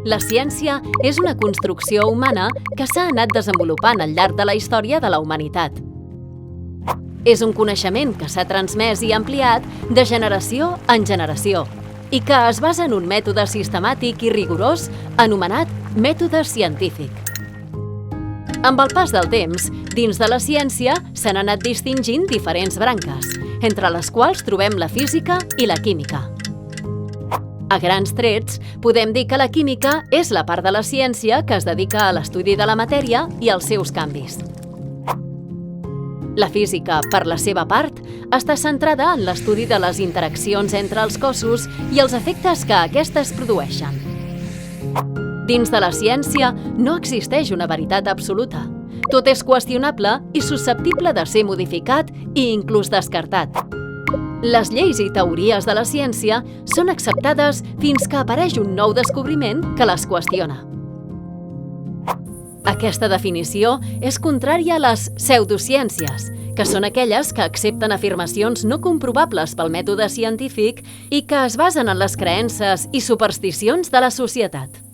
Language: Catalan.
La ciència és una construcció humana que s'ha anat desenvolupant al llarg de la història de la humanitat. És un coneixement que s'ha transmès i ampliat de generació en generació i que es basa en un mètode sistemàtic i rigorós anomenat mètode científic. Amb el pas del temps, dins de la ciència s'han anat distingint diferents branques, entre les quals trobem la física i la química. A grans trets, podem dir que la química és la part de la ciència que es dedica a l'estudi de la matèria i als seus canvis. La física, per la seva part, està centrada en l'estudi de les interaccions entre els cossos i els efectes que aquestes produeixen. Dins de la ciència no existeix una veritat absoluta. Tot és qüestionable i susceptible de ser modificat i inclús descartat. Les lleis i teories de la ciència són acceptades fins que apareix un nou descobriment que les qüestiona. Aquesta definició és contrària a les pseudociències, que són aquelles que accepten afirmacions no comprovables pel mètode científic i que es basen en les creences i supersticions de la societat.